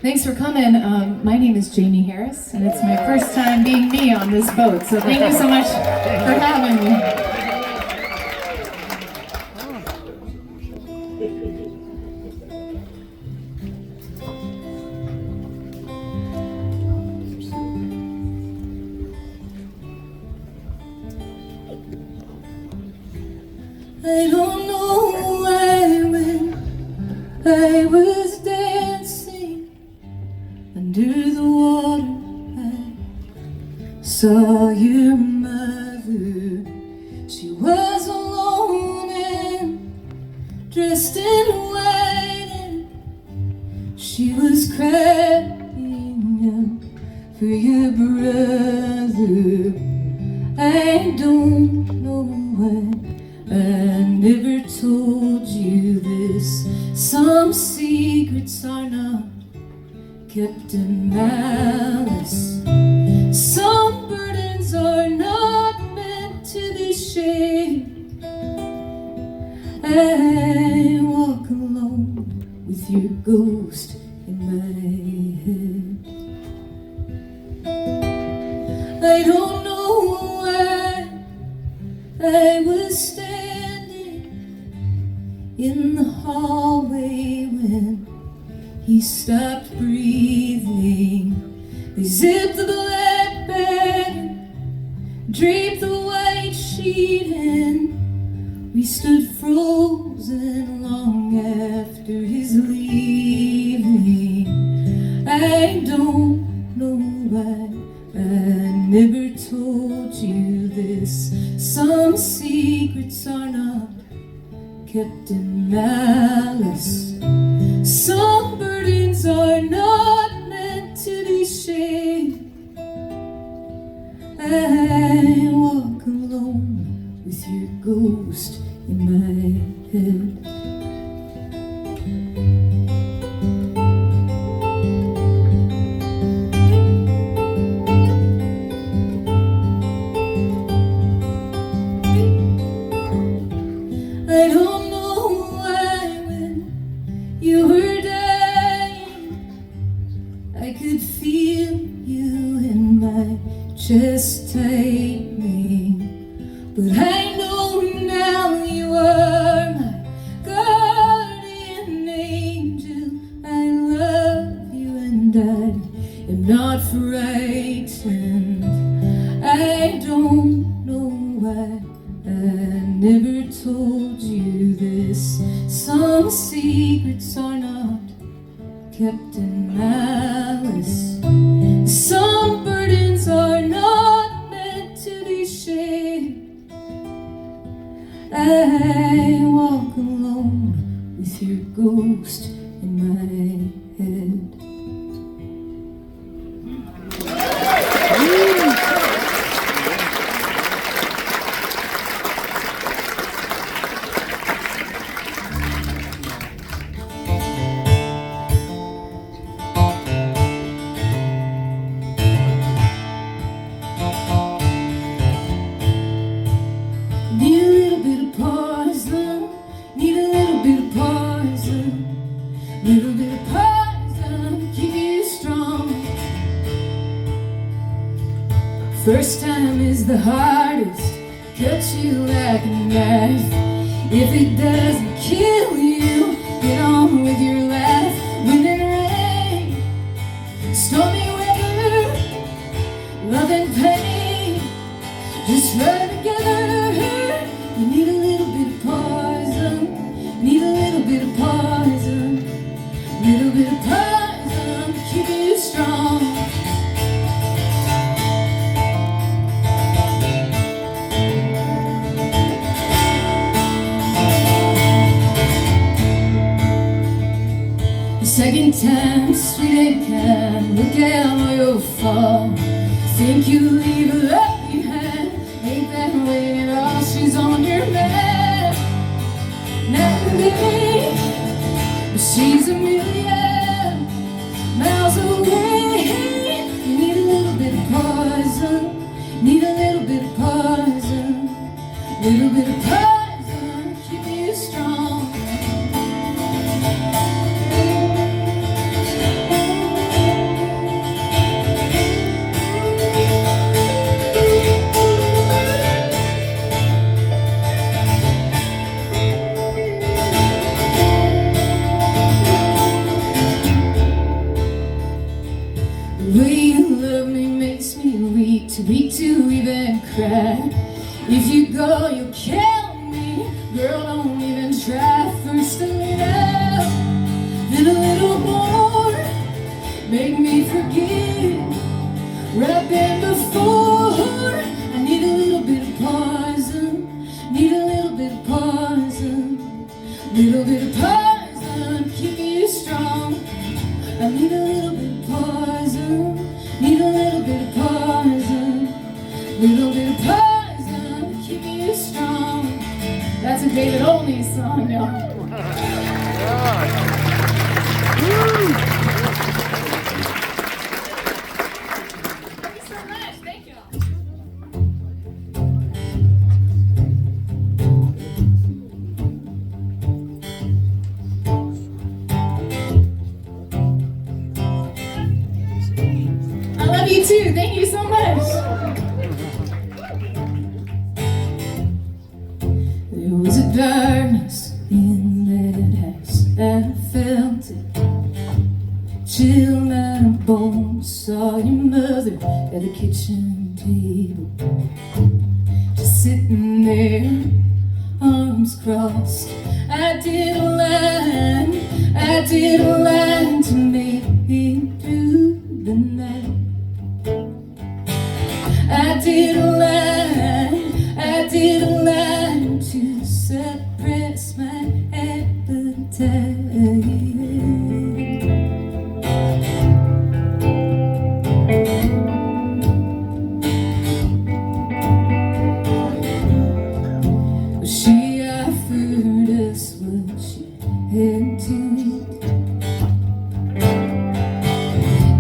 Thanks for coming. My name is Jaimee Harris, and it's my first time being me on this boat, so thank you so much for having me. I don't know why when I was dancing under the water I saw your mother. She was alone and dressed in white, and she was crying out for your brother. I don't know why I never told you this. Some secrets are not kept in malice. Some burdens are not meant to be shared. I walk alone with your ghost in my head. I don't know why I was standing in the hallway when he stopped breathing. They zipped the black bag, draped the white sheet, and we stood frozen long after his leaving. I don't know why I never told you this. Some secrets are not kept in malice. Some burdens are not meant to be shared. I walk alone with your ghost in my head. I don't know why when you were dying I could feel you in my chest tightening. But I know now you are my guardian angel. I love you and I am not frightened. I don't know why I never told you this. Some secrets are not kept in malice. Some burdens are not meant to be shared. I walk alone with your ghost in my head. First time is the hardest, cuts you like a knife. If it doesn't kill you, get on with your life. Wind and rain, stormy weather, love and pain, just run together. You need a little bit of poison, need a little bit of poison, little bit of poison to keep you strong. Second time, sweet ain't kind. Look out or you'll fall. Think you leave a love behind. Ain't that way at all. She's on your mind. Not today, but she's a million miles away. You need a little bit of poison. Need a little bit of poison. Little bit of poison. Keep you strong. cry. If you go, you'll kill me. Girl, don't even try. First a little, then a little more. Make me forget right then before. I need a little bit of poison. Need a little bit of poison. Little bit of poison, keep you strong. I need a little bit of poison. Need a little bit of poison. Little bit of poison, keep you strong. That's a David Olney song, y'all. Thank you so much. Thank you. I love you too. Thank you so much. There was a darkness in that house. I felt it chill my bones. Saw your mother at the kitchen table, just sitting there, arms crossed. I did a line to make it through the night. I did a line to suppress my appetite. She offered us what she had to eat.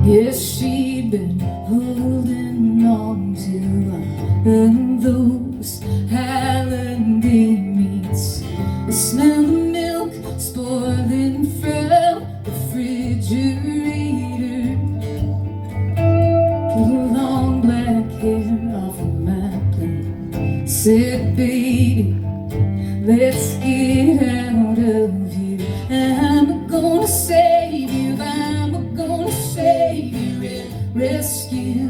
Yes, she'd been holding on to those holiday meats. I smell the milk spoiling from the refrigerator. Pull long black hair off of my plate. Said, baby, let's get out of here. I'm gonna save you. I'm gonna save you. Rescue,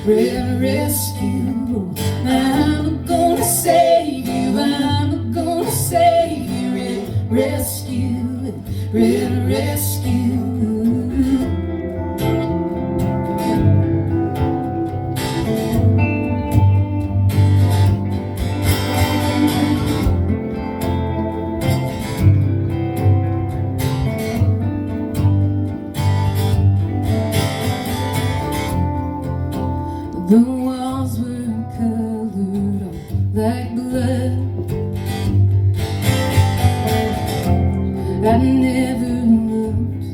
rescue. I'm gonna save you. I'm gonna save you. Rescue, rescue. The walls were colored on like blood. I never looked,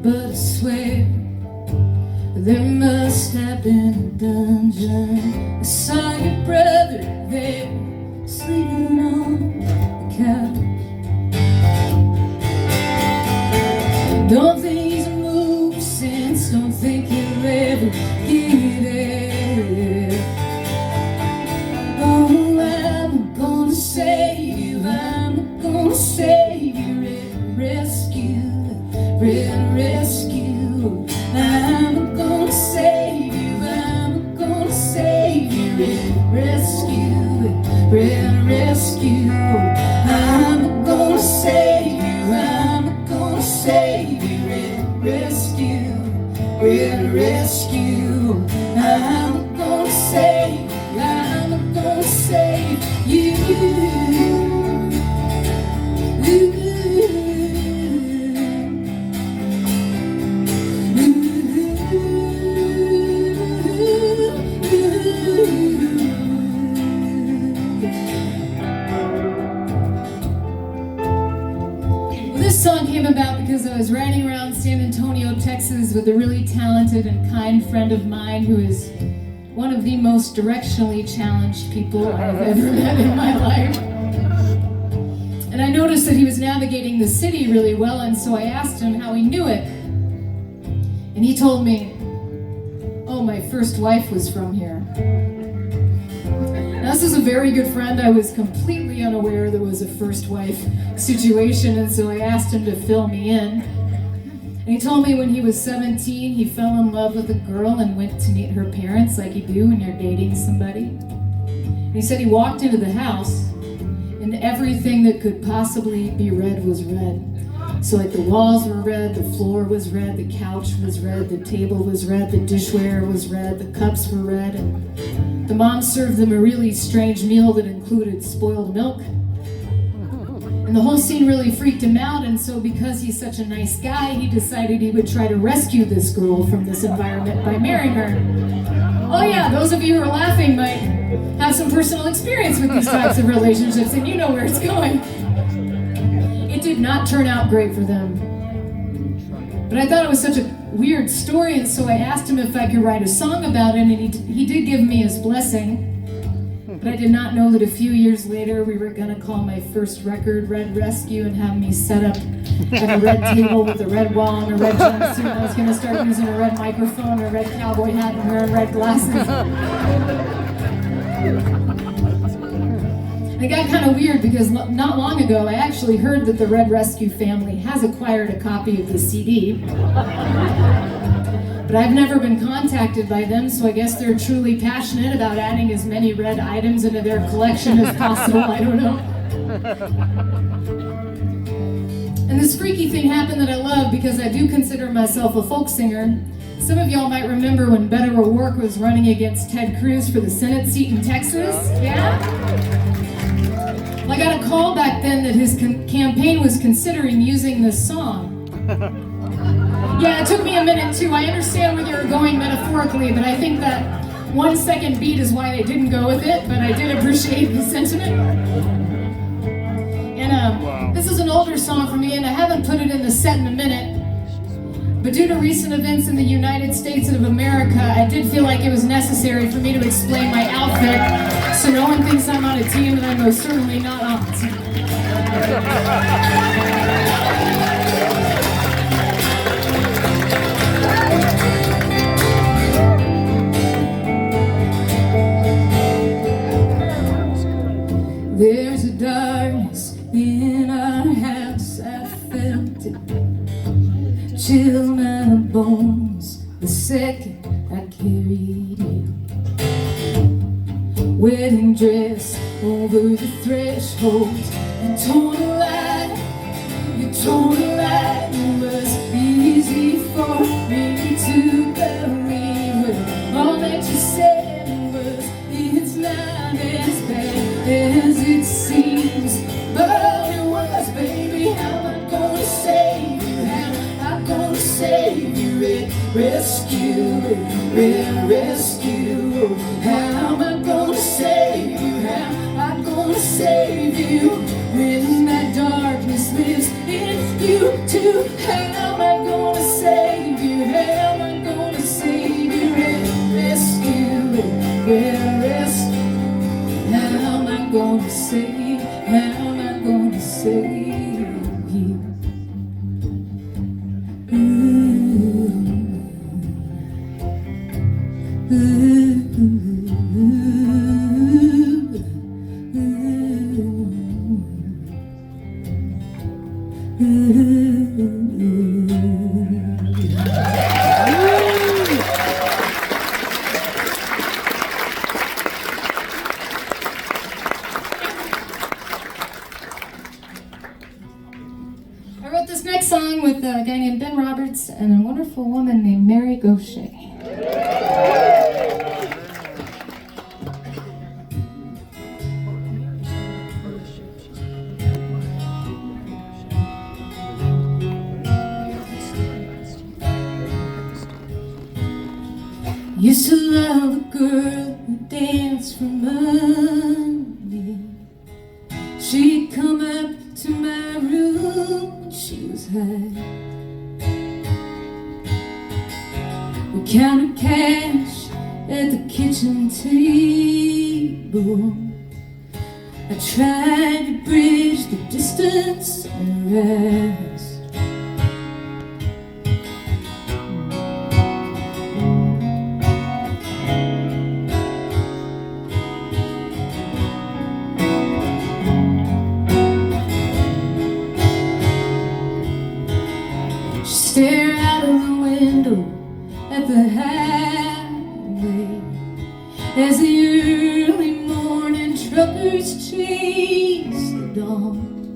but I swear there must have been a dungeon. I saw your brother there, sleeping on the couch. Don't think he's moved since, don't think he'll ever get there. Oh, I'm gonna save you, I'm gonna save you. Rescue, rescue. I'm gonna save you, I'm gonna save you. Rescue, rescue. I'm gonna save you, I'm gonna save you. Rescue, rescue. I'm gonna save you, I'm gonna save you. This song came about because I was riding around San Antonio, Texas with a really talented and kind friend of mine who is one of the most directionally challenged people I've ever met in my life. And I noticed that he was navigating the city really well, and so I asked him how he knew it. And he told me, oh, my first wife was from here. Now, this is a very good friend. I was completely unaware there was a first wife situation, and so I asked him to fill me in. And he told me when he was 17, he fell in love with a girl and went to meet her parents like you do when you're dating somebody. He said he walked into the house and everything that could possibly be red was red. So like the walls were red, the floor was red, the couch was red, the table was red, the dishware was red, the cups were red, and the mom served them a really strange meal that included spoiled milk. And the whole scene really freaked him out, and so because he's such a nice guy, he decided he would try to rescue this girl from this environment by marrying her. Oh yeah, those of you who are laughing might have some personal experience with these types of relationships, and you know where it's going. It did not turn out great for them. But I thought it was such a weird story, and so I asked him if I could write a song about it, and he did give me his blessing. But I did not know that a few years later we were gonna call my first record Red Rescue and have me set up at a red table with a red wall and a red jumpsuit. I was gonna start using a red microphone, a red cowboy hat, and wearing red glasses. It got kind of weird because not long ago I actually heard that the Red Rescue family has acquired a copy of the CD. But I've never been contacted by them, so I guess they're truly passionate about adding as many red items into their collection as possible. I don't know. And this freaky thing happened that I love because I do consider myself a folk singer. Some of y'all might remember when Beto O'Rourke was running against Ted Cruz for the Senate seat in Texas. Yeah? Well, I got a call back then that his campaign was considering using this song. Yeah, it took me a minute too. I understand where you're going metaphorically, but I think that 1 second beat is why they didn't go with it, but I did appreciate the sentiment. And this is an older song for me, and I haven't put it in the set in a minute. But due to recent events in the United States of America, I did feel like it was necessary for me to explain my outfit so no one thinks I'm on a team that I'm most certainly not on. There's a darkness in our house, I felt it chill my bones the second I carried you. Wedding dress over the threshold, you told a lie, you told a lie. It was easy for me to believe when all that you said was it's not as bad as it seems. But it was, baby, how am I gonna save you? How am I gonna save you? Red rescue, red rescue. How am I gonna save you? How am I gonna save you? When that darkness lives in you too. How am I gonna save you? How am I gonna save you? Red rescue, red rescue. How am I gonna save? How am I gonna save you? I wrote this next song with a guy named Ben Roberts and a wonderful woman named Mary Gaucher. Used to love a girl who danced for money. She'd come up to my room when she was high. We counted cash at the kitchen table. I tried to bridge the distance and rest. Stare out of the window at the highway as the early morning truckers chase the dawn.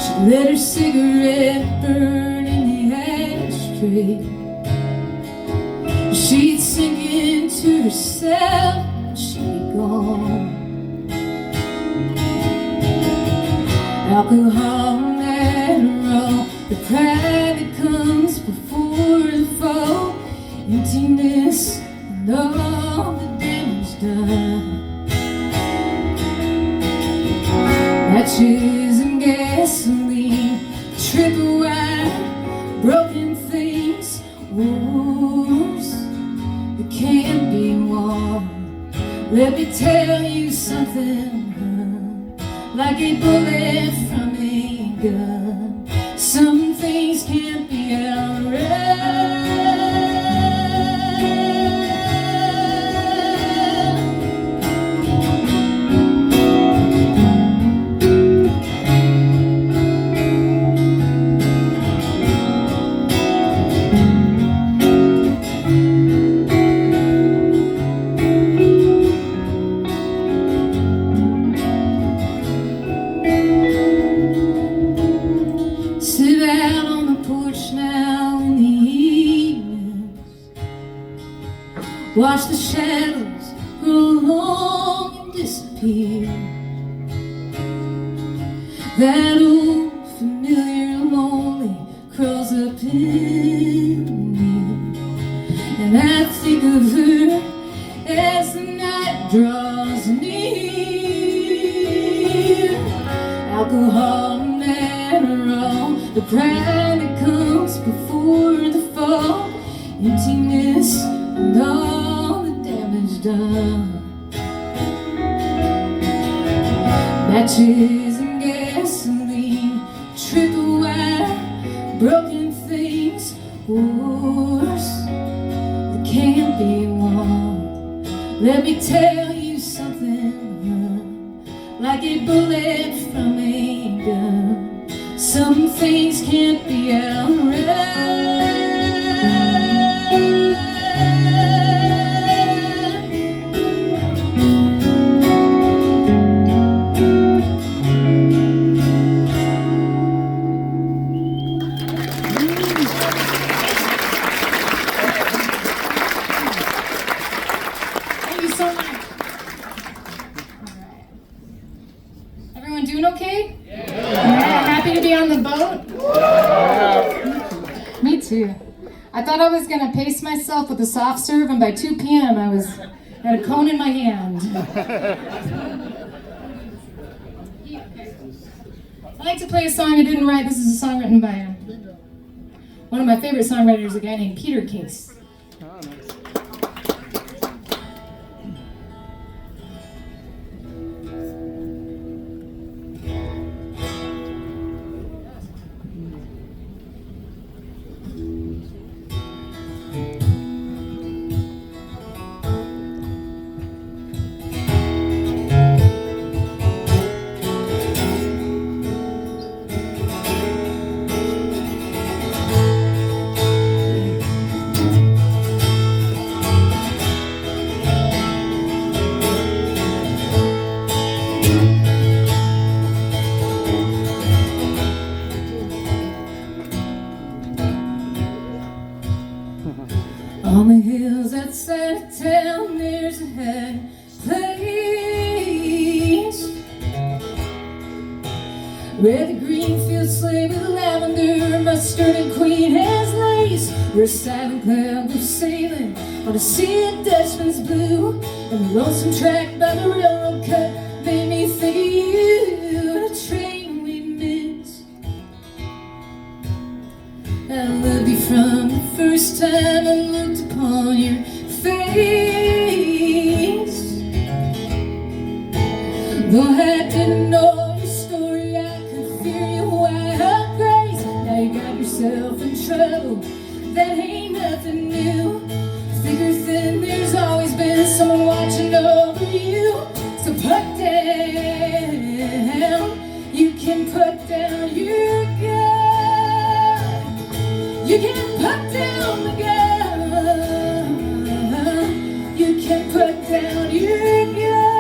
She let her cigarette burn in the ashtray. She'd sink into herself and she'd be gone. Alcohol and Adderall, the pride that comes before the fall, emptiness and all the damage done. Matches and gasoline, tripwire, broken things, wars that can't be won. Let me tell you something, like a bullet from a gun. Some things can't be outrun. Watch the shadows grow long and disappear. That old familiar lonely crawls up in me, and I think of her as the night draws near. Alcohol and Adderall, the pride that comes before the fall, emptiness and all the damage done. Matches and gasoline, tripwire, broken things, wars that can't be won. Let me tell you something, like a bullet from a gun. Some things can't be outrun. I thought I was going to pace myself with a soft serve, and by 2 p.m. I had a cone in my hand. I like to play a song I didn't write. This is a song written by one of my favorite songwriters, a guy named Peter Case. On the hills outside of town, there's a high place where the green fields slay with lavender, mustard, and Queen Anne's lace, where silent clouds are sailing on a sea of Dutchman's blue, and the lonesome track by the railroad cut made me think of you, a train we missed. I loved you from the first time I looked upon your face. Though I didn't know your story, I could fear your wild grace. Now you got yourself in trouble, that ain't nothing new. Thick or thin, there's always been someone watching over you. So put down, you can put down your gun. You can put down the gun. You can put down your gun.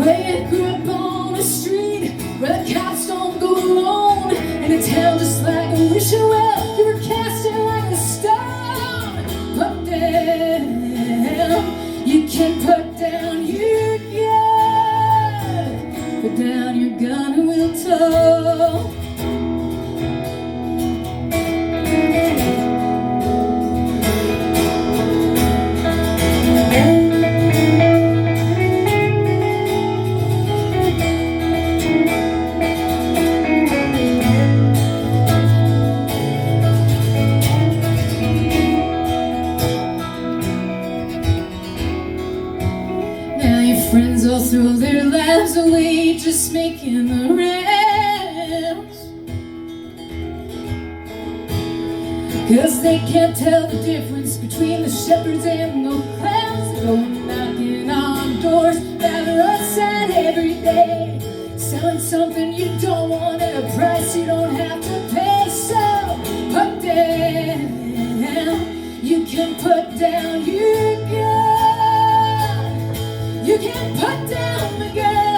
Way grew up on a street where the cops don't go alone, in a town just like a wishing well, you were casting like a stone. Put down, you can put down your gun. Put down your gun and we'll talk. Friends all throw their lives away just making the rounds, 'cause they can't tell the difference between the shepherds and the clowns. Going knocking on doors by the roadside every day, selling something you don't want at a price you don't have to pay. So put down, you can put down your gun. You can put down the gun.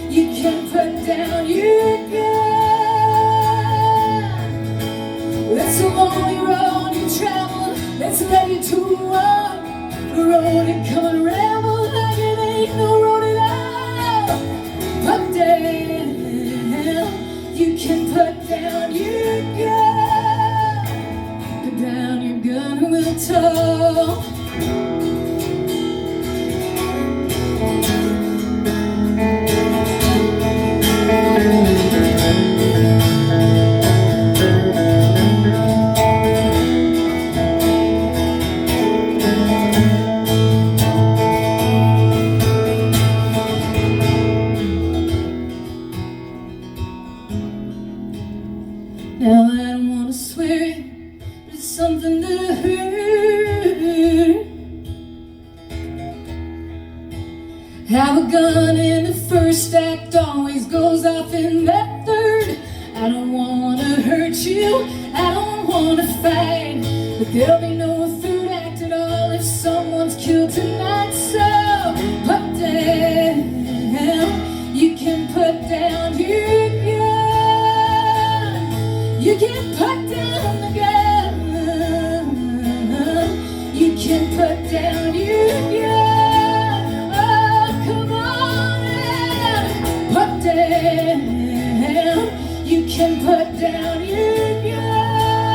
You can put down your gun. That's a lonely road you travel. That's led you to a road and come and ramble like it ain't no road at all. Put down. You can put down your gun. Put down your gun and we'll talk. Now I don't want to swear it, but it's something that I heard. Have a gun in the first act, always goes off in that third. I don't want to hurt you, I don't want to fight, but there'll be no third act at all if someone's killed tonight. So put down, you can put down your gun. You can put down the gun. You can put down your gun. Oh, come on and put down. You can put down your gun.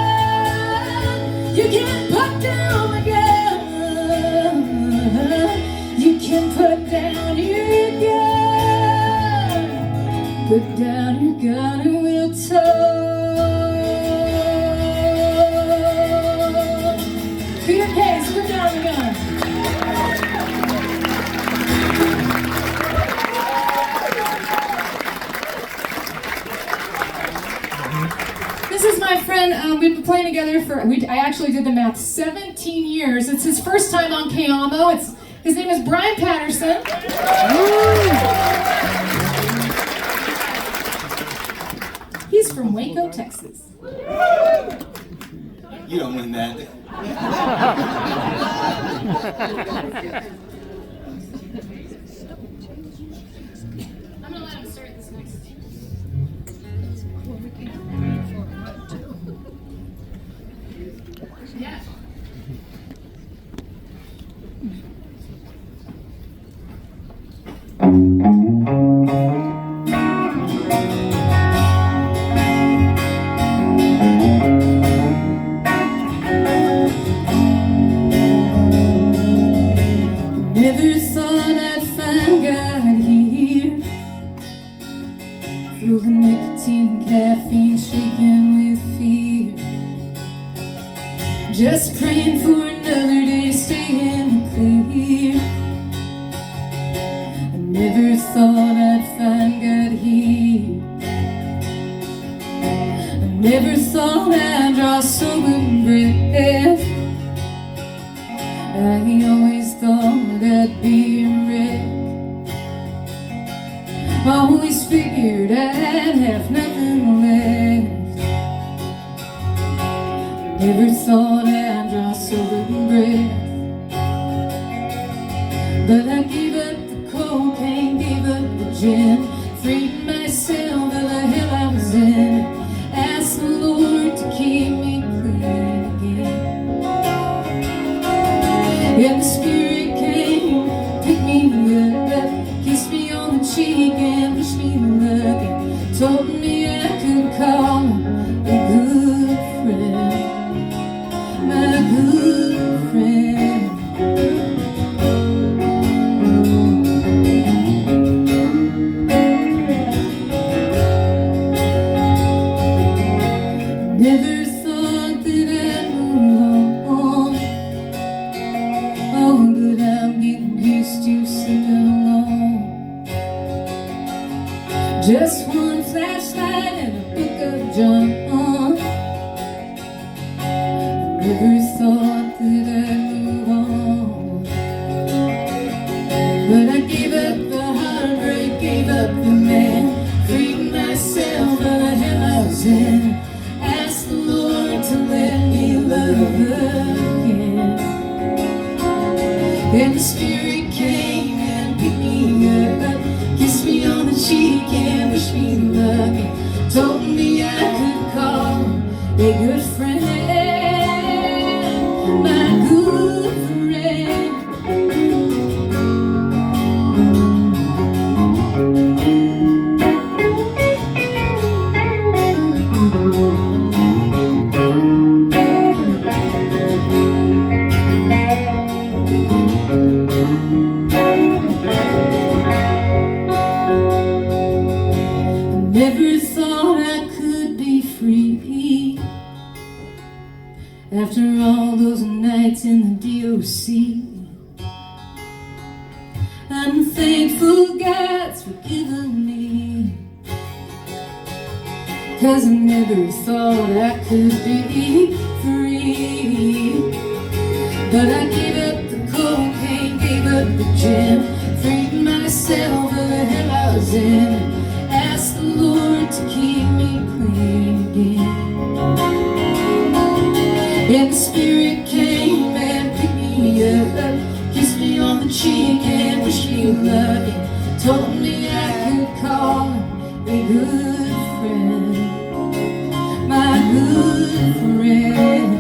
You can put down the gun. You can put down your gun. Put down your gun and we'll talk. Peter Case, put down the gun. This is my friend. We've been playing together for, I actually did the math, 17 years. It's his first time on Cayamo. His name is Brian Paterson. He's from Waco, Texas. You don't win that. I'm gonna let him start this next. Yeah. Never thought I'd find God here, through the nicotine and caffeine, shaking with fear, just praying for another day to stay in the clear. I never thought I'd find God here. I never thought I'd draw sober breath. I always thought I'd be a wreck. I always figured I'd have nothing left. Never thought I'd draw sober breath, but I gave up. gym, freed myself of the hell I was in. Asked the Lord to keep me clean again. And the Spirit came, picked me up, kissed me on the cheek and wished me luck, and told me I could call him a good friend, my good friend. Never thought that I'd move on. Oh, but I'm getting used to sitting alone. Just one flashlight and a book of John. Never thought that I'd move on. But I gave up the heartbreak, gave up the man, freed myself of the hell I was in. Asked the Lord to let me love again. And the Spirit came and picked me up, kissed me on the cheek and wished me luck, and told me I could call him a good friend, my good friend. Never thought I could be free after all those nights in the DOC. I'm thankful God's forgiven me, 'cause I never thought I could be free. But I gave up the cocaine, gave up the gym, freed myself of the hell I was in. Asked the Lord to keep me clean again. And the Spirit came and picked me up, kissed me on the cheek and wished me luck, and told me I could call him a good friend, my good friend.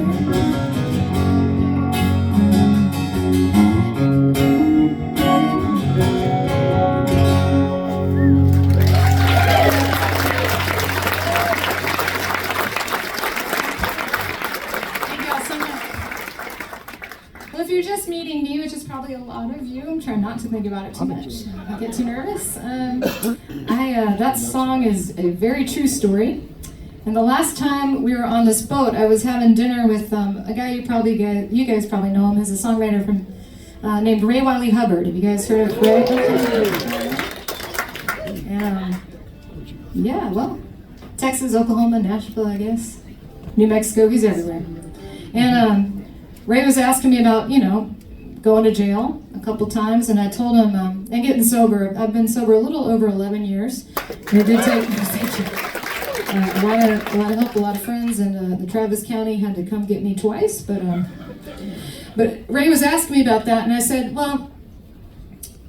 Well, if you're just meeting me, which is probably a lot of you, I'm trying not to think about it too much. I get too nervous. That song is a very true story. And the last time we were on this boat, I was having dinner with a guy you guys probably know him. He's a songwriter from named Ray Wiley Hubbard. Have you guys heard of Ray? Yeah, well, Texas, Oklahoma, Nashville, I guess, New Mexico. He's everywhere. And Ray was asking me about, going to jail a couple times, and I told him, and getting sober. I've been sober a little over 11 years. And it did take a lot of help, a lot of friends, and the Travis County had to come get me twice. But Ray was asking me about that, and I said, well,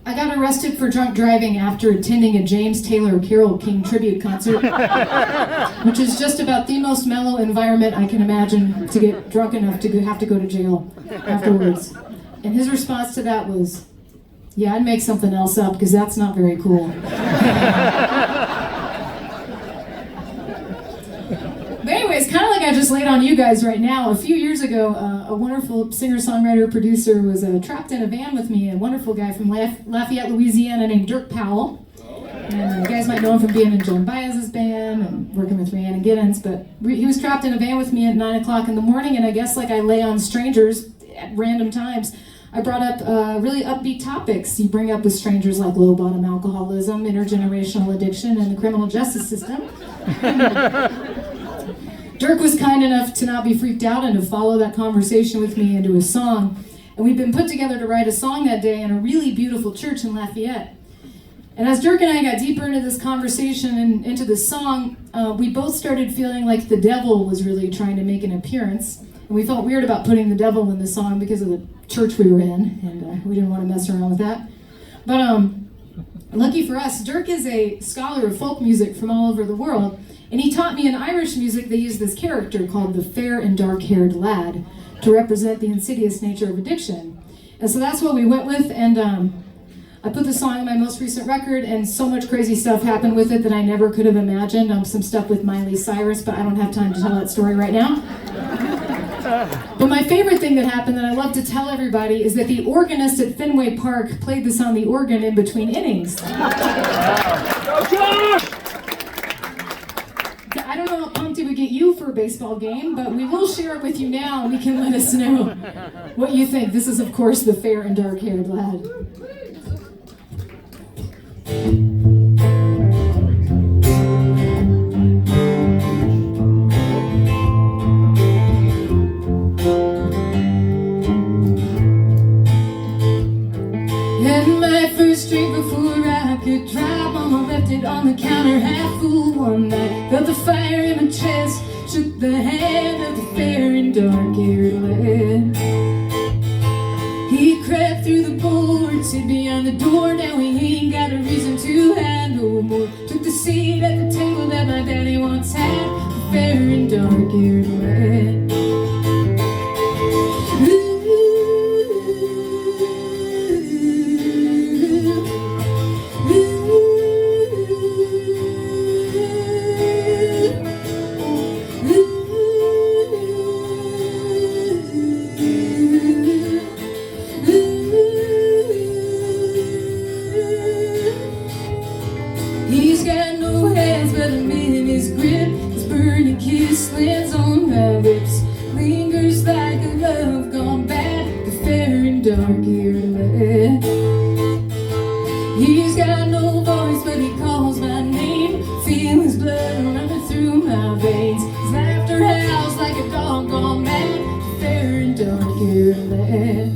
I got arrested for drunk driving after attending a James Taylor Carole King tribute concert, which is just about the most mellow environment I can imagine to get drunk enough to have to go to jail afterwards. And his response to that was, yeah, I'd make something else up because that's not very cool. But anyways, kind of like I just laid on you guys right now, a few years ago, a wonderful singer-songwriter producer was trapped in a van with me, a wonderful guy from Lafayette, Louisiana named Dirk Powell. And you guys might know him from being in Joan Baez's band and working with Rhiannon Giddens, but he was trapped in a van with me at 9 o'clock in the morning, and I guess like I lay on strangers at random times, I brought up really upbeat topics you bring up with strangers, like low-bottom alcoholism, intergenerational addiction, and the criminal justice system. Dirk was kind enough to not be freaked out and to follow that conversation with me into a song. And we'd been put together to write a song that day in a really beautiful church in Lafayette. And as Dirk and I got deeper into this conversation and into this song, we both started feeling like the devil was really trying to make an appearance. And we felt weird about putting the devil in the song because of the church we were in, and we didn't want to mess around with that. But Lucky for us, Dirk is a scholar of folk music from all over the world, and he taught me in Irish music they use this character called the fair and dark-haired lad to represent the insidious nature of addiction. And so that's what we went with, and I put the song on my most recent record, and so much crazy stuff happened with it that I never could have imagined. Some stuff with Miley Cyrus, but I don't have time to tell that story right now. But my favorite thing that happened that I love to tell everybody is that the organist at Fenway Park played this on the organ in between innings. I don't know how pumped it would get you for a baseball game, but we will share it with you now, and you can let us know what you think. This is, of course, the fair and dark-haired lad. Had my first drink before I could drive. Mama left it on the counter half full one night. Felt the fire in my chest, shook the hand of the fair and dark-haired lad. He crept through the boards, hid behind the door. Now he ain't got a reason to hide no more. Took the seat at the table that my daddy once had. The fair and dark-haired lad. He's got no hands, but I'm in his grip. His burning kiss lands on my lips. Lingers like a love gone bad. The fair and dark-haired lad. He's got no voice, but he calls my name. Feel his blood running through my veins. His laughter howls like a dog gone mad. The fair and dark-haired lad.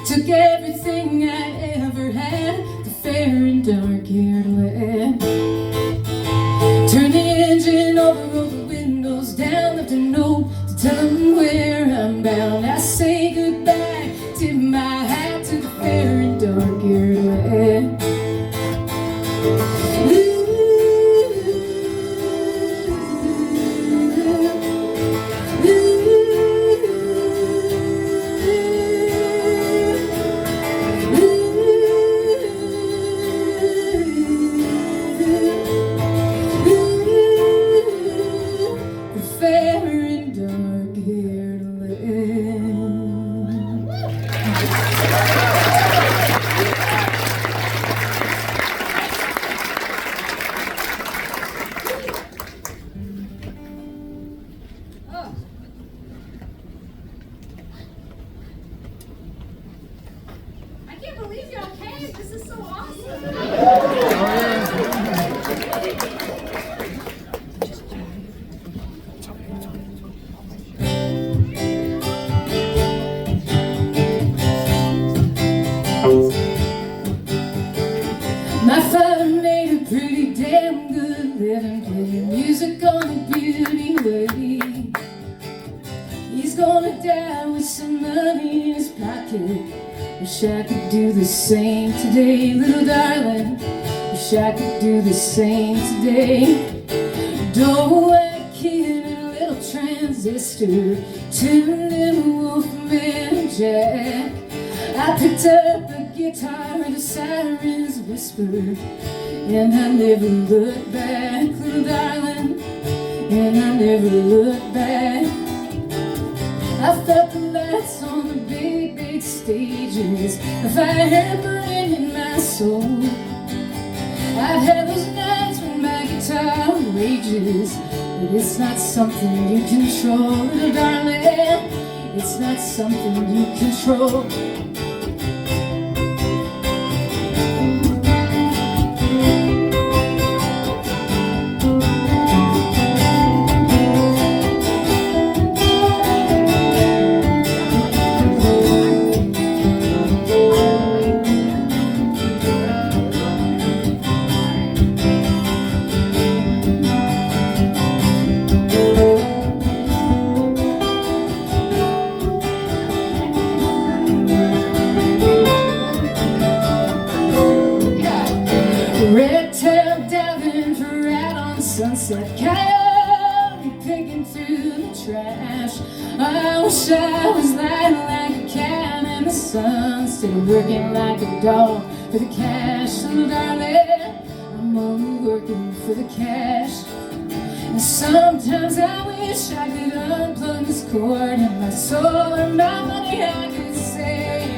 Took everything I ever had, the fair and dark-haired lad. Turned the engine over, rolled the windows down, left a note to tell him where I'm bound. I say goodbye, tip my hat to the fair and dark-haired lad. My father made a pretty damn good living, playing music on the beauty way. He's gonna die with some money in his pocket. Wish I could do the same today, little darling. Wish I could do the same today. Don't white kid and a little transistor, tuning Wolfman Jack. I picked up the guitar, the sirens whisper, and I never looked back, little darling, and I never looked back. I felt the lights on the big, big stages, a fire burning in my soul. I've had those nights when my guitar rages, but it's not something you control, little darling. It's not something you control. Red-tailed diving for right on Sunset, Cayamo picking through the trash. I wish I was lying like a cat in the sun, instead of working like a dog for the cash. Little darling, I'm only working for the cash. And sometimes I wish I could unplug this cord, and my soul and my money I could save.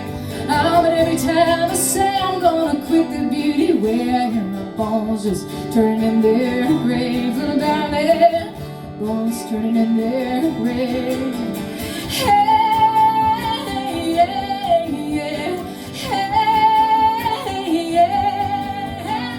Oh, but every time I say I'm gonna quit the beauty way, I hear my bones just turning in their grave. Little darling, bones turning in their grave. Hey, yeah, yeah. Hey, yeah. Hey, yeah, yeah,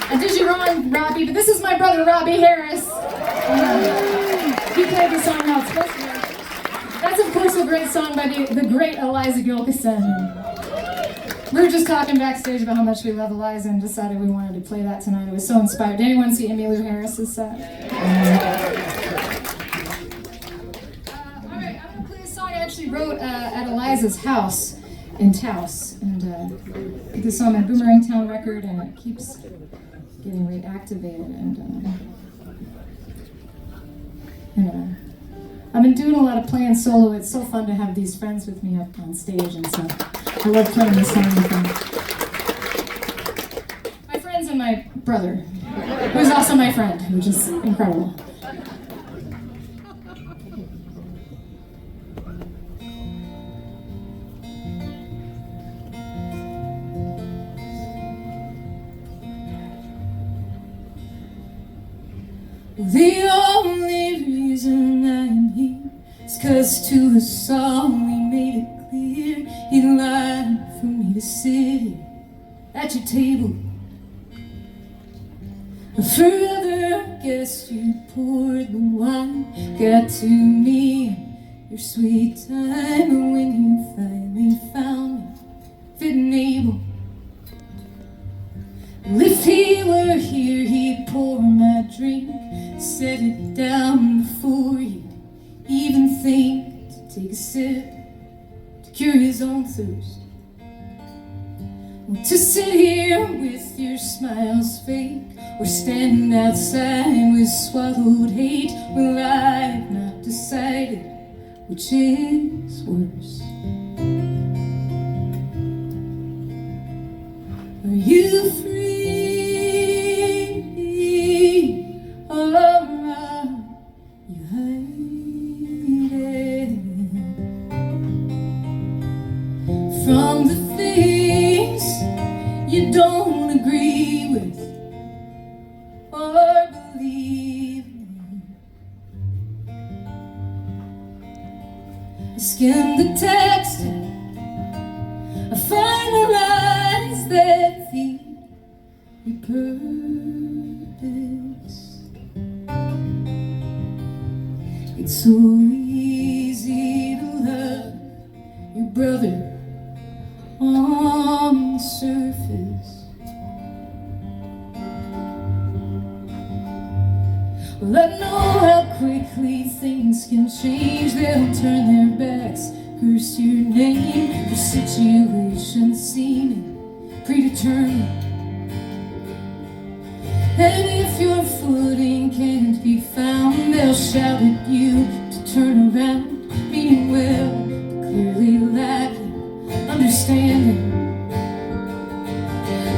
I did you wrong, Robby, but this is my brother, Robby Harris. He played the song now. That's, of course, a great song by the great Eliza Gilkyson. We were just talking backstage about how much we love Eliza and decided we wanted to play that tonight. It was so inspired. Did anyone see Eliza Harris's set? All right, I'm going to play a song I actually wrote at Eliza's house in Taos. And put this on my Boomerang Town record, and it keeps getting reactivated. And I've been doing a lot of playing solo. It's so fun to have these friends with me up on stage, and so I love playing this song with them. My friends and my brother, who's also my friend, which is incredible. The only reason I'm here is 'cause to us all we made it clear you'd like for me to sit here at your table. Forever, guess you poured the wine, got to me your sweet time when you finally found me fit and able. If he were here, he'd pour my drink, set it down before he'd even think to take a sip to cure his own thirst. To sit here with your smiles fake, or stand outside with swallowed hate, well, I've not decided which is worse. Are you free? Or are you hiding from the things you don't agree with or believe in? I skimmed the text, I finalized that feed your purpose. It's so easy to love your brother on the surface. Well, I know how quickly things can change. They'll turn their backs, curse your name for situations seeming predetermined. And if your footing can't be found, they'll shout at you to turn around, meaning well, clearly lacking understanding.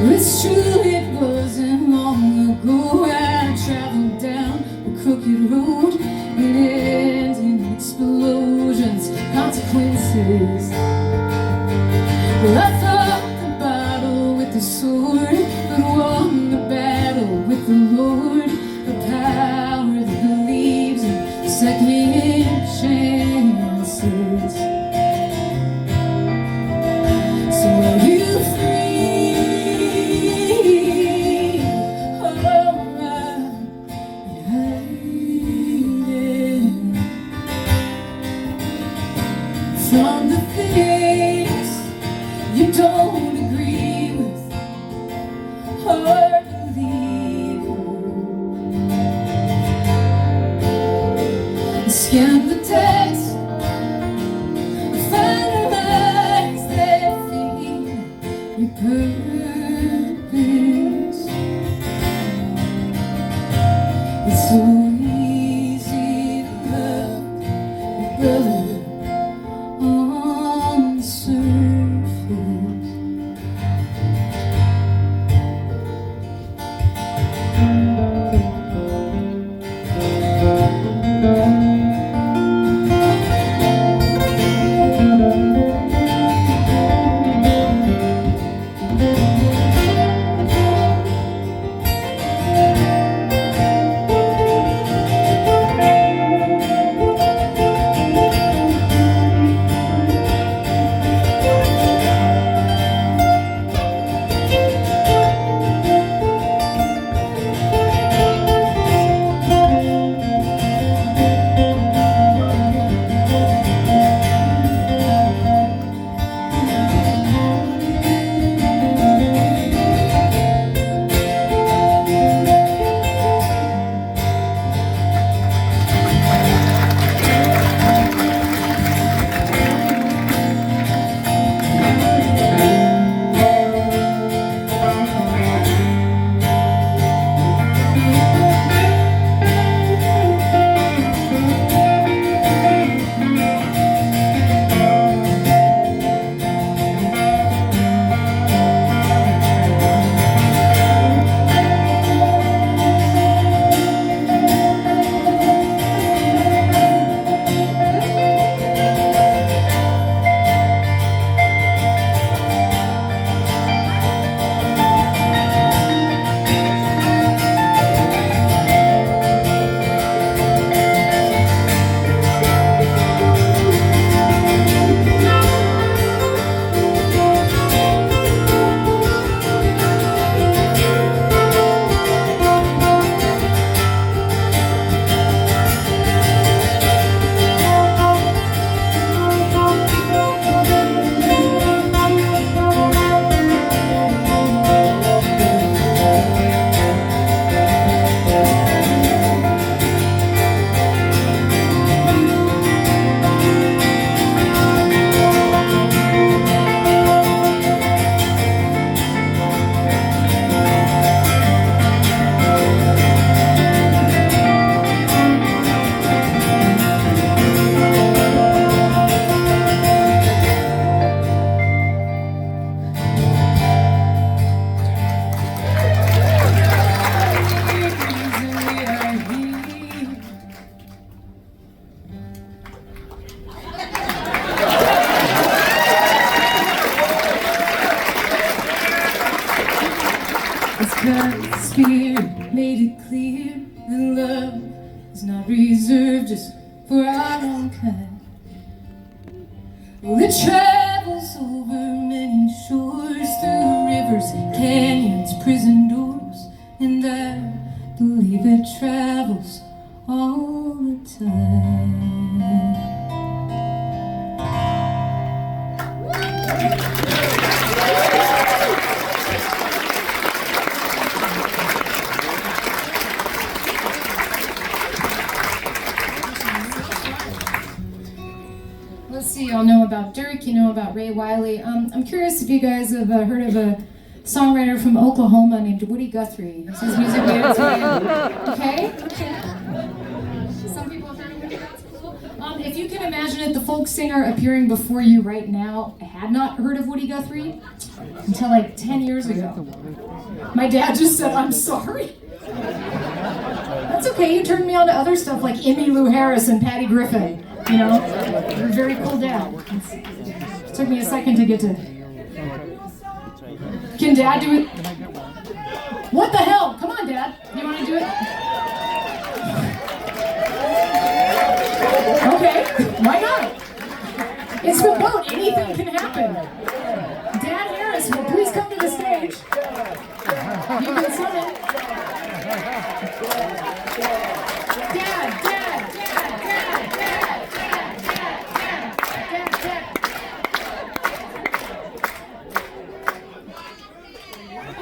It's true, it wasn't long ago I traveled down a crooked road. It ends in explosions, consequences. Well, I fought the battle with the sword, but won the battle with the Lord. The power that believes in second chances. So are you free? Oh, I hate it. From the things you don't agree with, hard to leave. Scan the text, finalize that feed your purpose. It's so easy to love your brother on the surface. God's Spirit made it clear that love is not reserved just for our own kind. Well, it travels over many shores, through rivers, canyons, prison doors, and I believe it travels all the time. Let's see, y'all know about Dirk, you know about Ray Wiley. I'm curious if you guys have heard of a songwriter from Oklahoma named Woodie Guthrie. This is music videos. Okay? Some people have heard of Woodie. That's cool. If you can imagine it, the folk singer appearing before you right now had not heard of Woodie Guthrie until like 10 years ago. My dad just said, "I'm sorry." That's okay, you turned me on to other stuff like Emmylou Harris and Patty Griffin. You know? You're a very cool dad. It took me a second to get to... Can Dad do it? What the hell? Come on, Dad. You want to do it? Okay, why not? It's the boat. Anything can happen. Dad Harris, will please come to the stage. You've been summoned. Dad.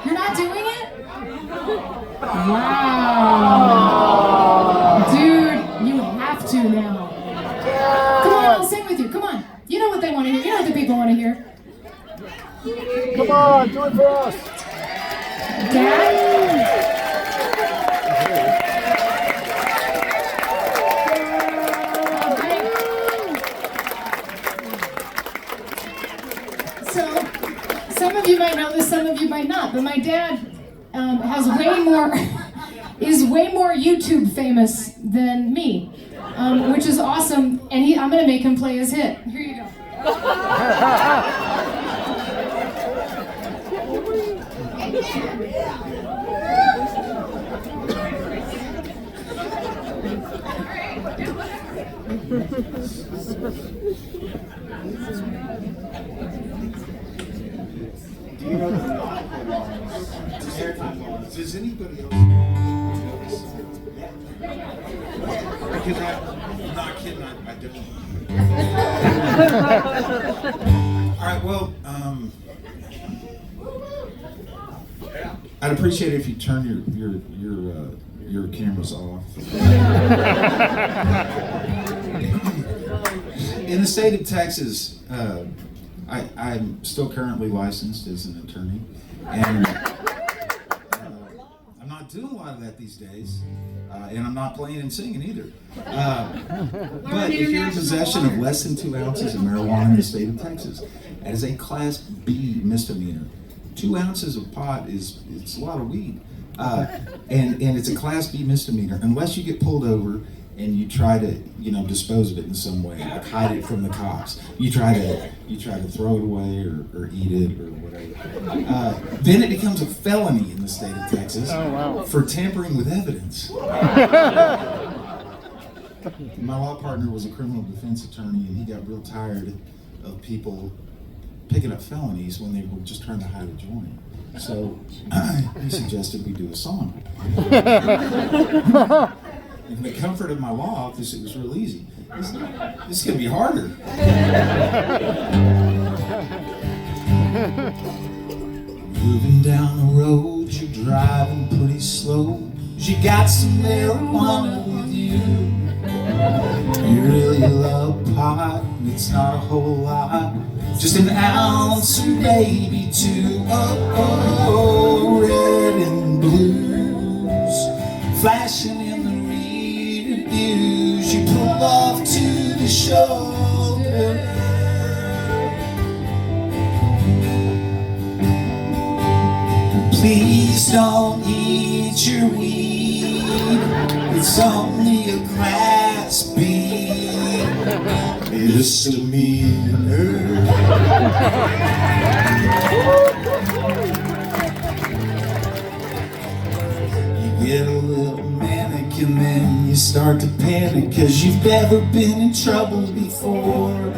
You're not doing it? Wow. Dude, you have to now. Come on, I'll sing with you. Come on. You know what they want to hear. You know what the people want to hear. Come on, do it for us. Dad? So, some of you might know this, some of you might not, but my dad has is way more YouTube famous than me, which is awesome, and I'm gonna make him play his hit. Here you go. Does anybody else? Because I'm not kidding, I don't. All right, well, I'd appreciate it if you turn your cameras off. In the state of Texas, I'm still currently licensed as an attorney, and I'm not doing a lot of that these days, and I'm not playing and singing either. But if you're in possession of less than 2 ounces of marijuana in the state of Texas, that is a Class B misdemeanor. 2 ounces of pot it's a lot of weed, and it's a Class B misdemeanor unless you get pulled over and you try to dispose of it in some way, like hide it from the cops. You try to throw it away or eat it or whatever. Then it becomes a felony in the state of Texas for tampering with evidence. My law partner was a criminal defense attorney, and he got real tired of people picking up felonies when they were just trying to hide a joint. So he suggested we do a song. In the comfort of my law office, it was real easy. This is going to be harder. Moving down the road, you're driving pretty slow. You got some marijuana with you. You really love pot, and it's not a whole lot. Just an ounce or maybe two. Oh, red and blues, flashing in the rear views. You pull off to the shoulder. Please don't eat your weed. It's only a Class B misdemeanor. You get a little manic and then you start to panic, 'cause you've never been in trouble before.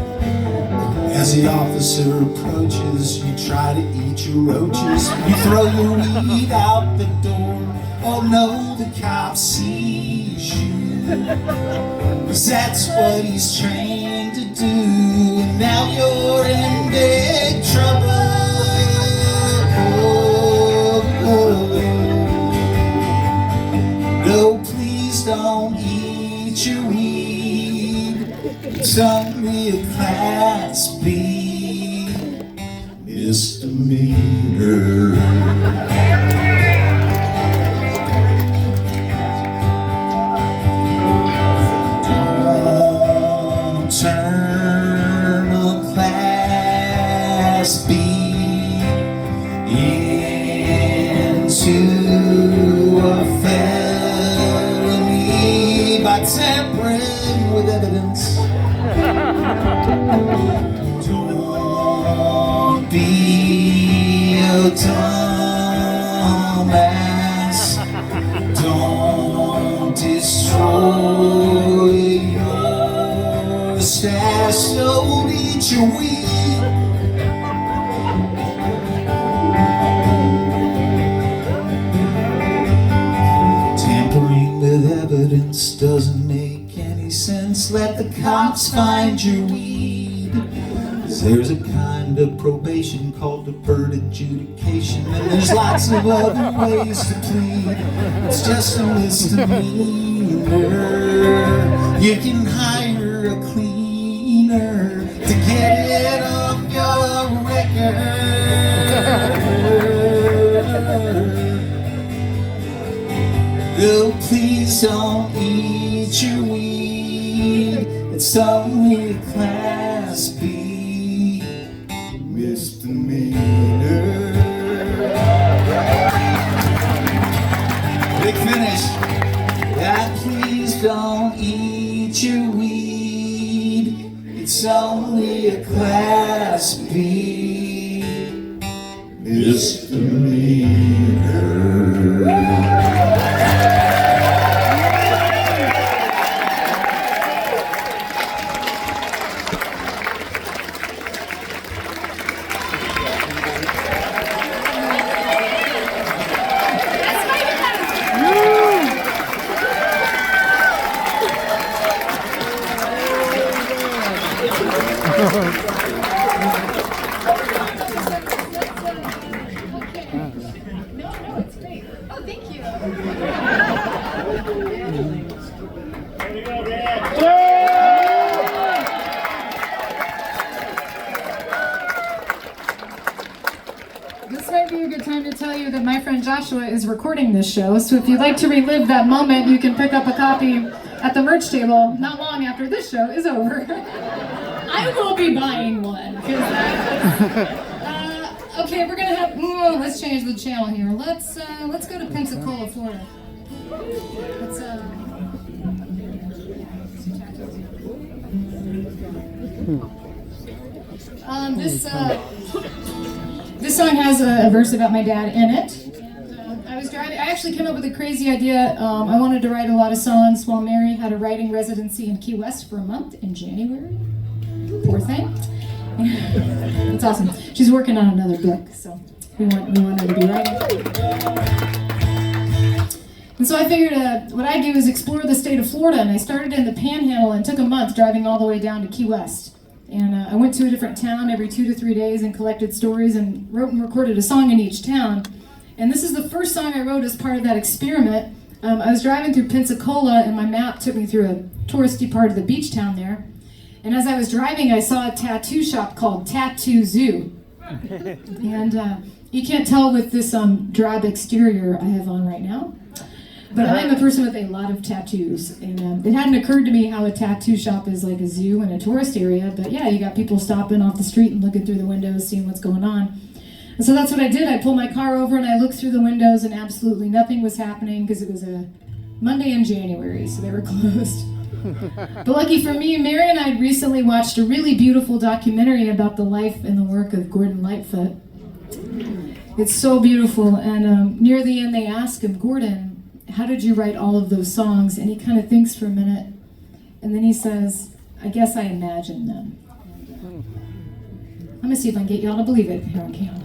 As the officer approaches, you try to eat your roaches. You throw your weed out the door. Oh no, the cop sees you, 'cause that's what he's trained to do. And now you're in big trouble. No, please don't eat your weed. It's only a Class B misdemeanor. Don't turn a Class B into a felony by tampering with evidence. Don't be a dumbass. Don't destroy your stash. Don't eat your weed. Tampering with evidence doesn't make any sense. Let the cops find your weed. 'Cause there's a kind of probation called deferred adjudication, and there's lots of other ways to plead. It's just a misdemeanor. You can hire a cleaner to get it off your record. Oh, please don't eat your weed. It's only a Class B misdemeanor. Big finish. Yeah, please don't eat your weed. It's only a Class B misdemeanor. This might be a good time to tell you that my friend Joshua is recording this show, so if you'd like to relive that moment, you can pick up a copy at the merch table not long after this show is over. I will be buying one. Okay, we're gonna have. Let's change the channel here. Let's go to Pensacola, Florida. Let's This song has a verse about my dad in it. And, I was driving. I actually came up with a crazy idea. I wanted to write a lot of songs while Mary had a writing residency in Key West for a month in January. Poor thing. It's awesome. She's working on another book, so we want her to be writing. And so I figured what I'd do is explore the state of Florida, and I started in the Panhandle and took a month driving all the way down to Key West. And I went to a different town every 2 to 3 days and collected stories and wrote and recorded a song in each town. And this is the first song I wrote as part of that experiment. I was driving through Pensacola, and my map took me through a touristy part of the beach town there. And as I was driving, I saw a tattoo shop called Tattoo Zoo. And you can't tell with this drab exterior I have on right now, but I'm a person with a lot of tattoos. And it hadn't occurred to me how a tattoo shop is like a zoo in a tourist area, but yeah, you got people stopping off the street and looking through the windows, seeing what's going on. And so that's what I did. I pulled my car over and I looked through the windows, and absolutely nothing was happening because it was a Monday in January, so they were closed. But lucky for me, Mary and I had recently watched a really beautiful documentary about the life and the work of Gordon Lightfoot. It's so beautiful, and near the end they ask him, "Gordon, how did you write all of those songs?" And he kind of thinks for a minute, and then he says, "I guess I imagined them." I'm gonna see if I can get y'all to believe it here on Cayamo.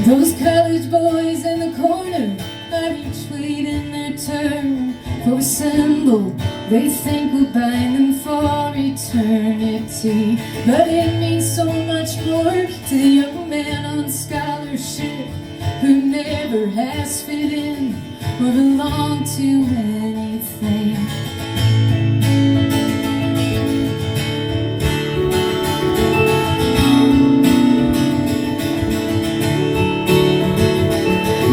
Those college boys in the corner are each waiting their turn for a symbol they think will bind them forever. eternity, but it means so much more to the young man on scholarship who never has fit in or belonged to anything.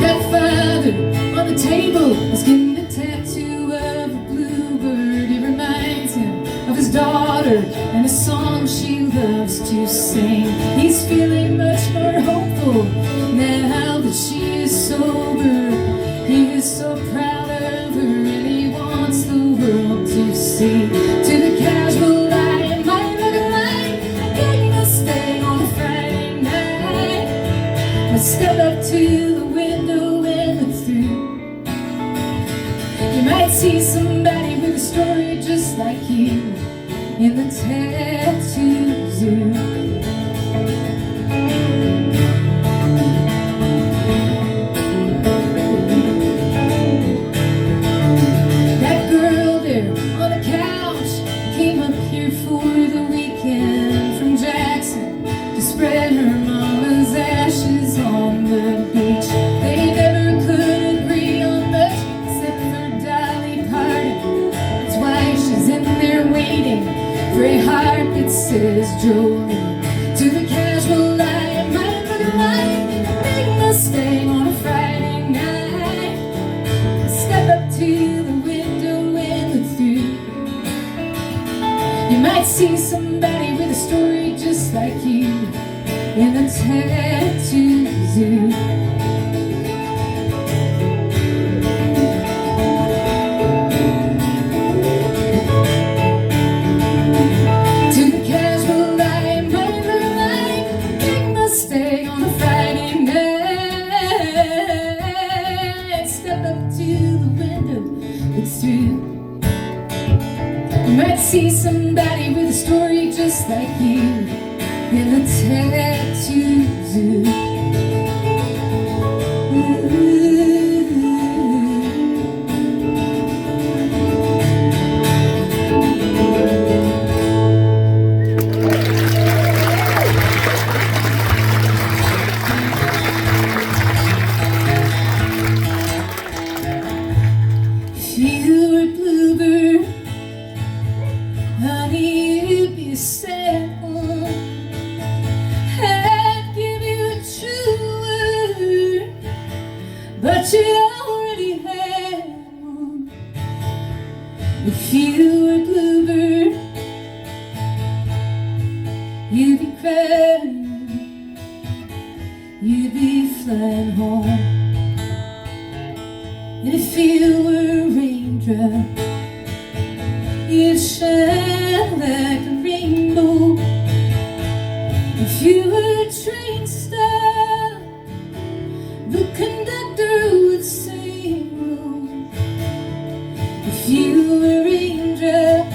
That father on the table is getting a tattoo of a bluebird. It reminds him of his daughter and a song she loves to sing. He's feeling much more hopeful now that she is sober. He is so proud of her and he wants the world to see. To the casual eye, it might look like getting a stay on a Friday night. I step up to the window and look through. You might see somebody with a story just like you in the tattoo zoo. That girl there on the couch came up here for the weekend from Jackson to spread her mama's ashes on the beach. They never could agree on much except for Dolly Parton. That's why she's in there waiting for a heart that says Jolene. To the casual eye, it might look like a big Mustang on a Friday night. Step up to the window and look through. You might see somebody with a story just like you in the tattoo zoo. See somebody with a story just like you in the tattoo zoo. If you were Bluebird, honey, you'd be a sad one. I'd give you a true word, but you already had one. If you were Bluebird, you'd be crying, you'd be flying home. And if you were a raindrop, you'd shine like a rainbow. If you were a train stop, the conductor would sing. If you were a raindrop,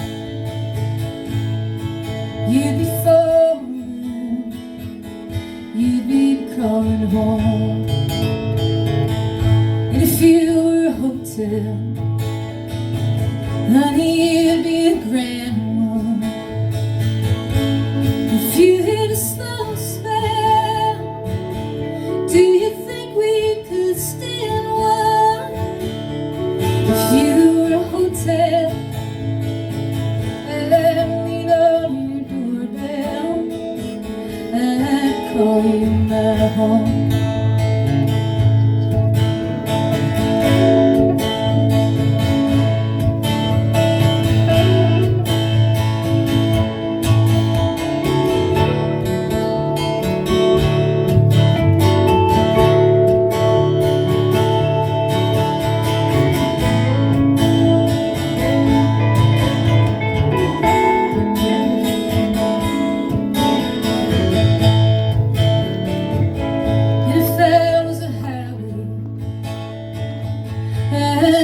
you'd be falling, you'd be crawling home. And if you were a hotel, honey, you'd be a grand one. If you hit a slow spell, do you think we could stand one? If you were a hotel, I'd lean on your doorbell, I'd call you my home.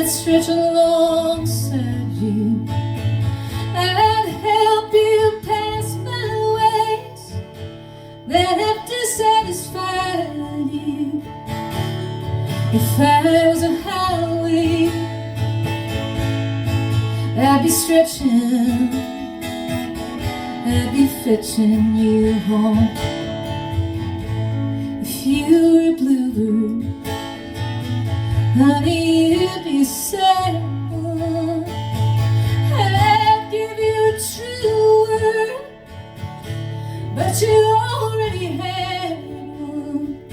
Stretch alongside you, I'd help you pass my ways that have dissatisfied you. If I was a highway, I'd be stretching I'd be fetching you home. If you were a bluebird, honey, you'd be sad. I'd give you a true word, but you already had one.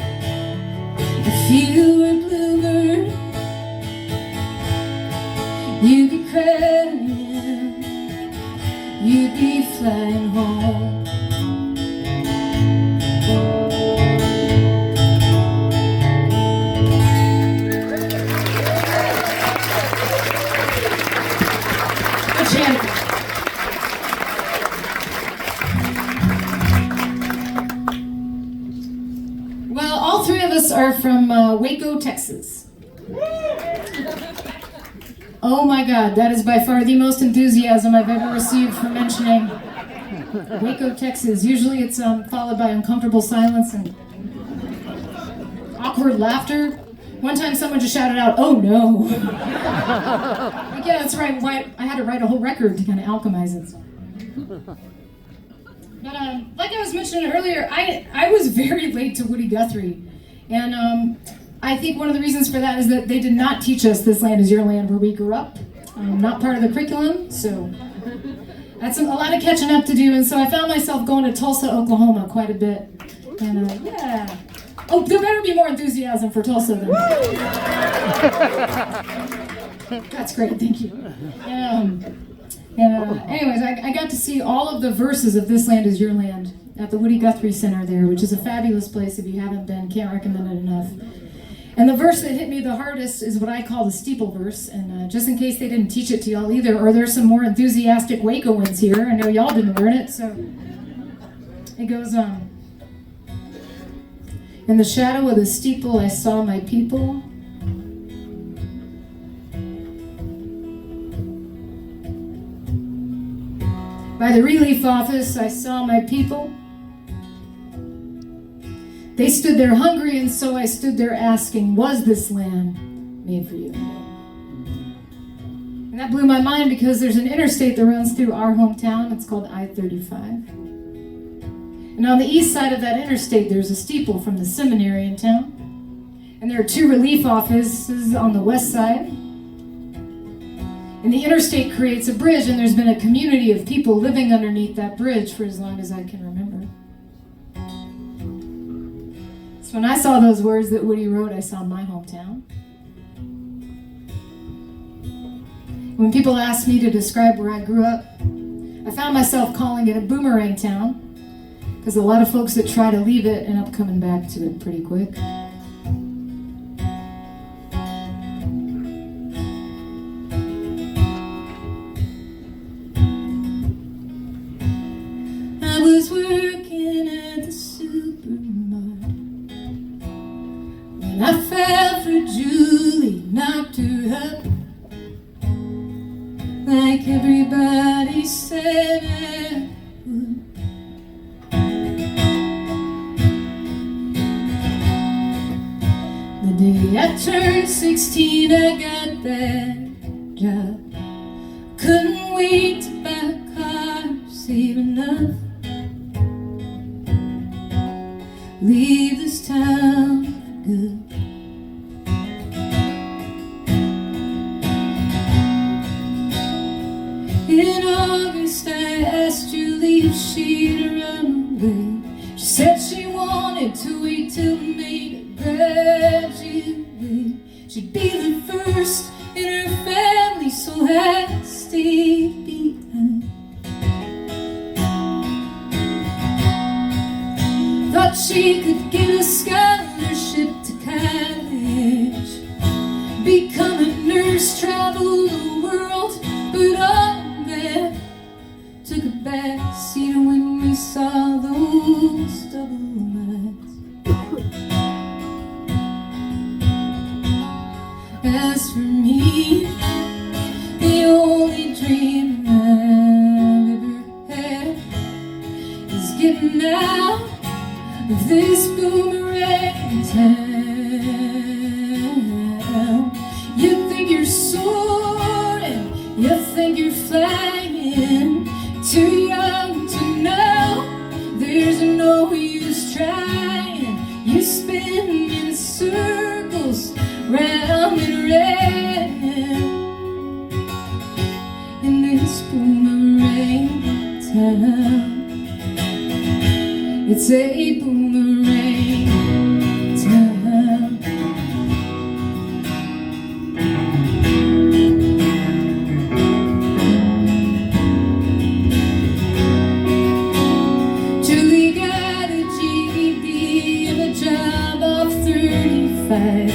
If you were a bluebird, you'd be crying, you'd be flying home. Well, all three of us are from Waco, Texas. Oh my God, that is by far the most enthusiasm I've ever received for mentioning Waco, Texas. Usually it's followed by uncomfortable silence and awkward laughter. One time someone just shouted out, "Oh no." Like, yeah, that's right. I had to write a whole record to kind of alchemize it. But like I was mentioning earlier, I was very late to Woodie Guthrie. And I think one of the reasons for that is that they did not teach us This Land Is Your Land where we grew up. Not part of the curriculum, so that's a lot of catching up to do. And so I found myself going to Tulsa, Oklahoma quite a bit. And yeah. Oh, there better be more enthusiasm for Tulsa then. That's great, thank you. Anyways, I got to see all of the verses of This Land Is Your Land at the Woodie Guthrie Center there, which is a fabulous place. If you haven't been, can't recommend it enough. And the verse that hit me the hardest is what I call the steeple verse. And just in case they didn't teach it to y'all either, or there's some more enthusiastic Wacoans here. I know y'all didn't learn it, so it goes on. In the shadow of the steeple, I saw my people. By the relief office, I saw my people. They stood there hungry, and so I stood there asking, was this land made for you? And that blew my mind because there's an interstate that runs through our hometown. It's called I-35. And on the east side of that interstate, there's a steeple from the seminary in town. And there are two relief offices on the west side. And the interstate creates a bridge, and there's been a community of people living underneath that bridge for as long as I can remember. So when I saw those words that Woodie wrote, I saw my hometown. When people asked me to describe where I grew up, I found myself calling it a Boomerang Town, because a lot of folks that try to leave it end up coming back to it pretty quick. I was working at the supermarket when I fell for Julie, knocked her up. Like everybody said I would. The day I turned 16, I got that job. Couldn't wait to buy a car, save enough. Leave this town for good. In August, I asked Julie if she'd run away. She said she wanted to wait till May to graduate. She'd be the first in her family, so I stayed behind. Thought she could get a scholarship to college, become a nurse, travel the world, but all that took a back seat when we saw those double lights. As for me, the only dream I've ever had is getting out of this Boomerang Town. You think you're soaring, you think you're flying, too young to know town. It's a boomerang town. Julie got a GED and a job of 35.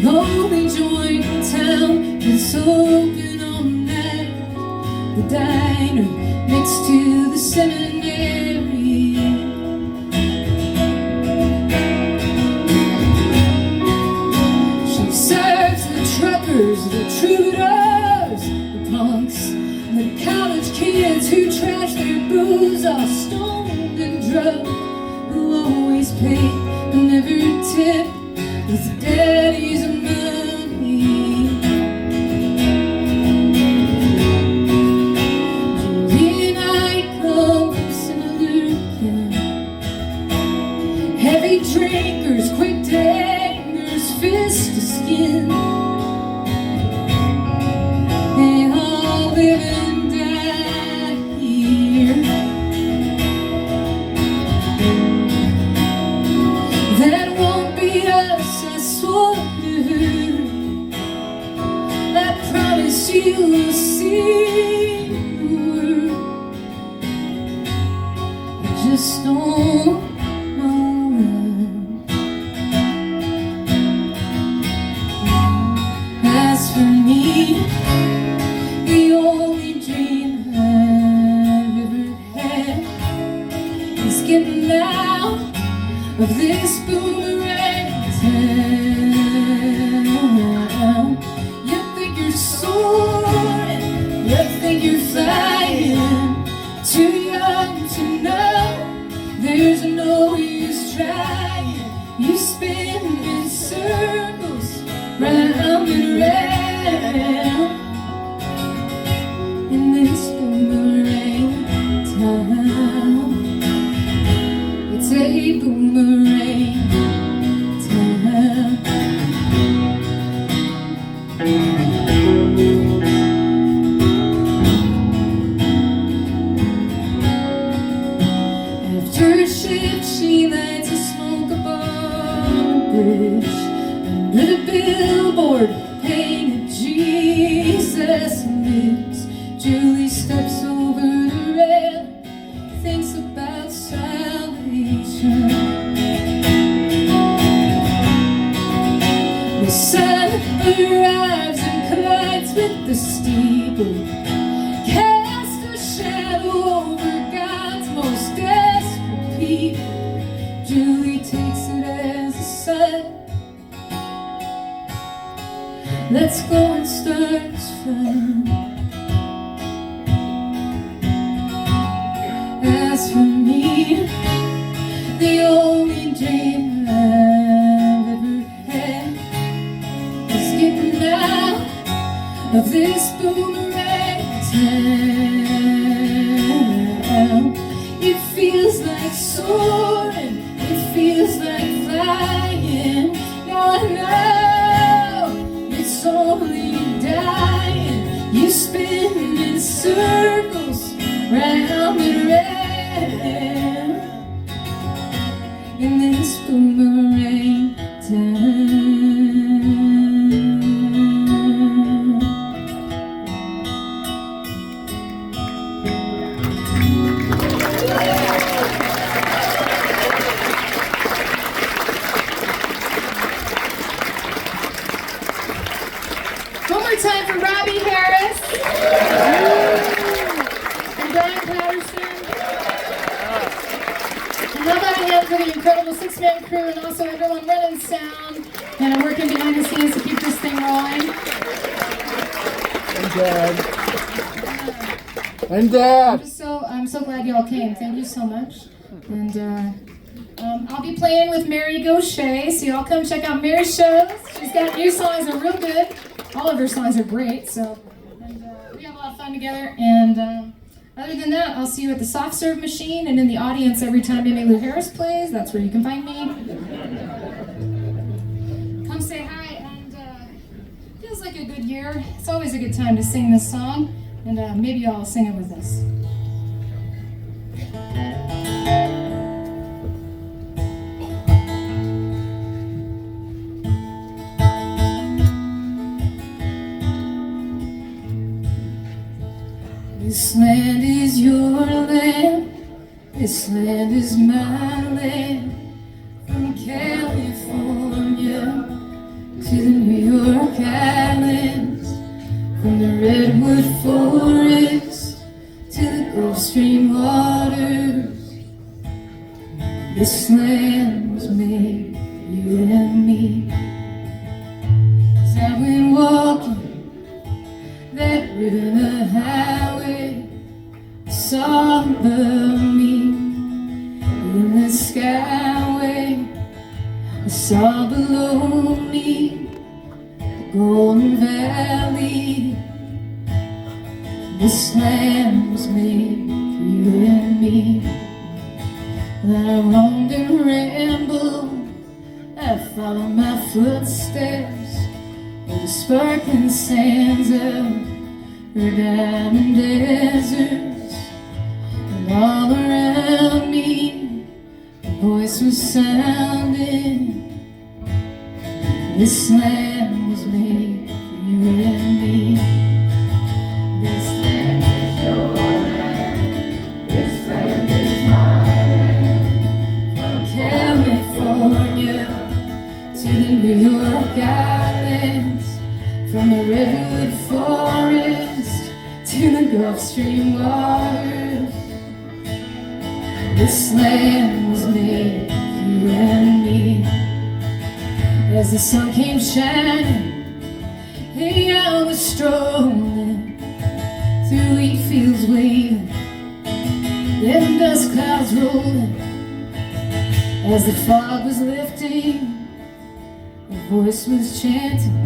The only joint in town is open all night. The diner next to the seminary. She serves the truckers, the troubadours, the punks, the college kids who trash their booze, all stoned and drunk, who always pay but never tip with daddy's money. Julie and I come from similar camp. Heavy drinkers, quick daggers, fist to skin. They all live and die here. That won't be us, I swear to her. I promise you will see her. I just don't know when. As for me, the only dream I've ever had is getting out of this boomerang town. You think you're soaring, you think you're flying, too young to know there's no use trying. You spin in circles, round and round in this boomerang town. It's a boomerang town. After shift, she lights a smoke upon the bridge. Under the billboard, painted Jesus lives. Julie steps over the rail, thinks about salvation. The sun arrives and collides with the steeple, cast a shadow over God's most desperate people. Julie takes it as a sign. Let's go and start this fun. As for me, the only dream I've ever had is getting out of this boomerang town. It feels like soaring, it feels like flying. Now I know it's only dying. You spin in circles, round and round in this boomerang town. One more time for Robby Harris and Brian Paterson. And how about a hand for the incredible six-man crew and also everyone running sound and working behind the scenes to keep this thing rolling. And Dad. And Dad. I'm so glad y'all came. Thank you so much. And I'll be playing with Mary Gaucher, so y'all come check out Mary's shows. She's got new songs that are real good. All of her songs are great. So, and we have a lot of fun together. And other than that, I'll see you at the soft serve machine and in the audience every time Eliza Harris plays. That's where you can find me. Come say hi. And feels like a good year. It's always a good time to sing this song. And maybe y'all sing it with us. This land is your land, this land is my land. From California to the New York Islands, from the redwood forest to the Gulf Stream waters. This land was made for you and me. As I went walking that ribbon of highway, I saw above me in the skyway. I saw below me the Golden Valley. This land was made for you and me. Then I roamed and rambled, I followed my footsteps with the sparkling sands of her diamond deserts. And all around me, a voice was sounding. This land was made for you and me. This land is your land, this land is my land. From California to the New York Islands, from the redwood forest to the Gulf Stream waters. This land was made for you and me. As the sun came shining, hey, I was strolling through wheat fields waving, then dust clouds rolling. As the fog was lifting, a voice was chanting.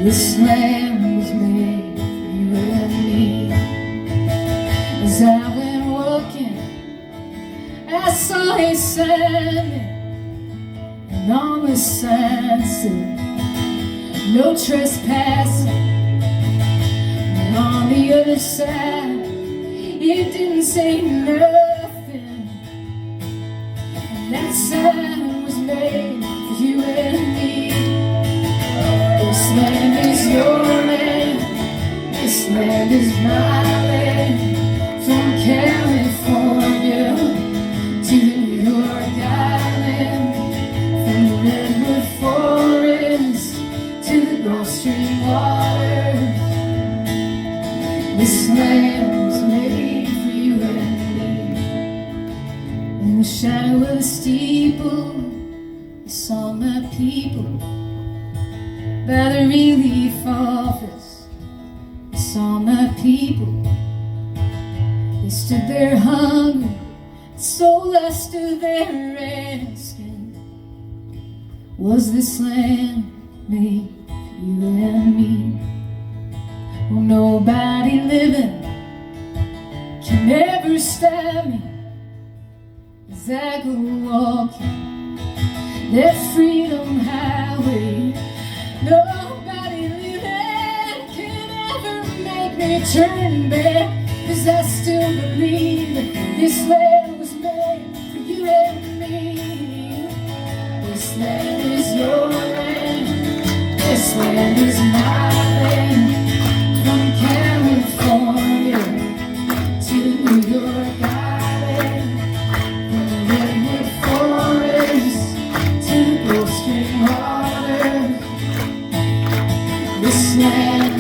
This land was made for you and me. As I went walking, I saw a sign, and on the sign said, no trespassing. And on the other side, it didn't say nothing. And that sign was made for you and me. This land is your land, this land is my land. From California to the New York Island, from the redwood forest to the Gulf Stream waters. This land was made for you and me. In the shadow of the steeple, I saw my people. By the relief office, I saw my people. They stood there hungry, so I stood there asking, was this land made for you and me? Well, nobody living can ever stop me as I go walking that freedom highway. Nobody living can ever make me turn back, 'cause I still believe that this land was made for you and me. This land is your land, this land is my land. From California to New York Island, from the redwood forest to the Gulf Stream waters. This land